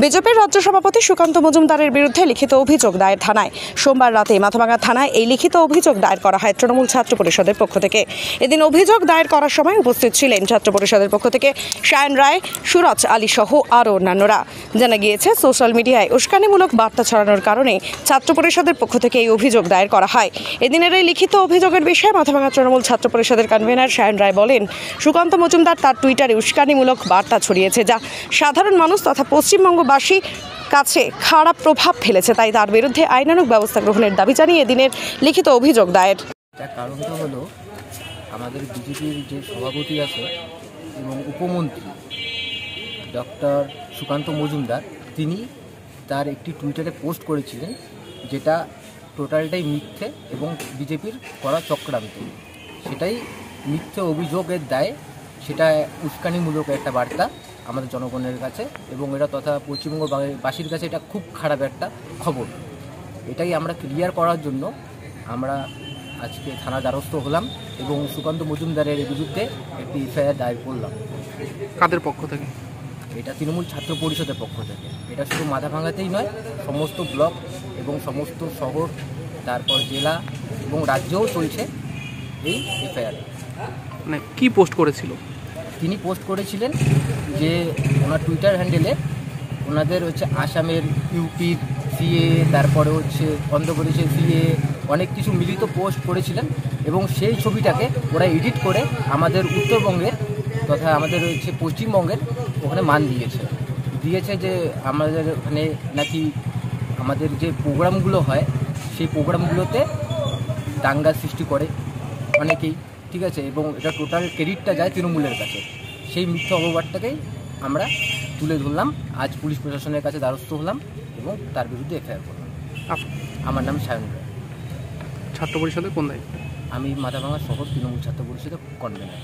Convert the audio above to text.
বিজেপির রাজ্য সভাপতি সুকান্ত মজুমদারের বিরুদ্ধে লিখিত অভিযোগ দায়ের থানায়। সোমবার রাতে মাথাভাঙা থানায় এই লিখিত অভিযোগ দায়ের করা হয় তৃণমূল ছাত্র পরিষদের পক্ষ থেকে। এদিন অভিযোগ দায়ের করার সময় উপস্থিত ছিলেন ছাত্র পরিষদের পক্ষ থেকে সায়ন রায়, সুরজ আলী সহ আরও অন্যান্যরা। জানা গিয়েছে, সোশ্যাল মিডিয়ায় উস্কানিমূলক বার্তা ছড়ানোর কারণে ছাত্র পরিষদের পক্ষ থেকে এই অভিযোগ দায়ের করা হয়। এদিনের এই লিখিত অভিযোগের বিষয়ে মাথাভাঙা তৃণমূল ছাত্র পরিষদের কনভেনার সায়ন রায় বলেন, সুকান্ত মজুমদার তার টুইটারে উস্কানিমূলক বার্তা ছড়িয়েছে, যা সাধারণ মানুষ তথা পশ্চিমবঙ্গবাসী কাছে খারাপ প্রভাব ফেলেছে। তাই তার বিরুদ্ধে আইনানুগ ব্যবস্থা গ্রহণের দাবি জানিয়ে এদিনের লিখিত অভিযোগ দায়ের। তার কারণটা হলো, আমাদের বিজেপির যে সভাপতি আছে এবং উপমন্ত্রী ডক্টর সুকান্ত মজুমদার, তিনি তার একটি টুইটারে পোস্ট করেছিলেন, যেটা টোটালটাই মিথ্যে এবং বিজেপির করা চক্রান্ত। সেটাই মিথ্যে অভিযোগের দায়, সেটা উস্কানিমূলক একটা বার্তা আমাদের জনগণের কাছে এবং এটা তথা পশ্চিমবঙ্গবাসীর কাছে এটা খুব খারাপ একটা খবর। এটাই আমরা ক্লিয়ার করার জন্য আমরা আজকে থানা দ্বারস্থ হলাম এবং সুকান্ত মজুমদারের বিরুদ্ধে একটি এফআইআর দায়ের করলাম। কাদের পক্ষ থেকে? এটা তৃণমূল ছাত্র পরিষদের পক্ষ থেকে। এটা শুধু মাথাভাঙাতেই নয়, সমস্ত ব্লক এবং সমস্ত শহর, তারপর জেলা এবং রাজ্যেও চলছে এই এফআইআর। মানে কী পোস্ট করেছিল? তিনি পোস্ট করেছিলেন যে ওনার টুইটার হ্যান্ডেলে ওনাদের আসামের, ইউপির সিএ, তারপরে অন্ধ্রপ্রদেশের সিএ, অনেক কিছু মিলিত পোস্ট করেছিলেন এবং সেই ছবিটাকে ওরা এডিট করে আমাদের উত্তরবঙ্গের তথা আমাদের পশ্চিমবঙ্গের ওখানে মান দিয়েছে যে আমাদের ওখানে নাকি আমাদের যে প্রোগ্রামগুলো হয় সেই প্রোগ্রামগুলোতে দাঙ্গা সৃষ্টি করে অনেকেই, ঠিক আছে, এবং এটা টোটাল ক্রেডিটটা যায় তৃণমূলের কাছে। সেই মিথ্যা অপবাদটাকেই আমরা তুলে ধরলাম, আজ পুলিশ প্রশাসনের কাছে দ্বারস্থ হলাম এবং তার বিরুদ্ধে এফআইআর করলাম। আমার নাম সায়ন রায়। ছাত্র পরিষদের কোন দায়িত্ব? আমি মাথাভাঙা শহর তৃণমূল ছাত্র পরিষদের কনভেনার।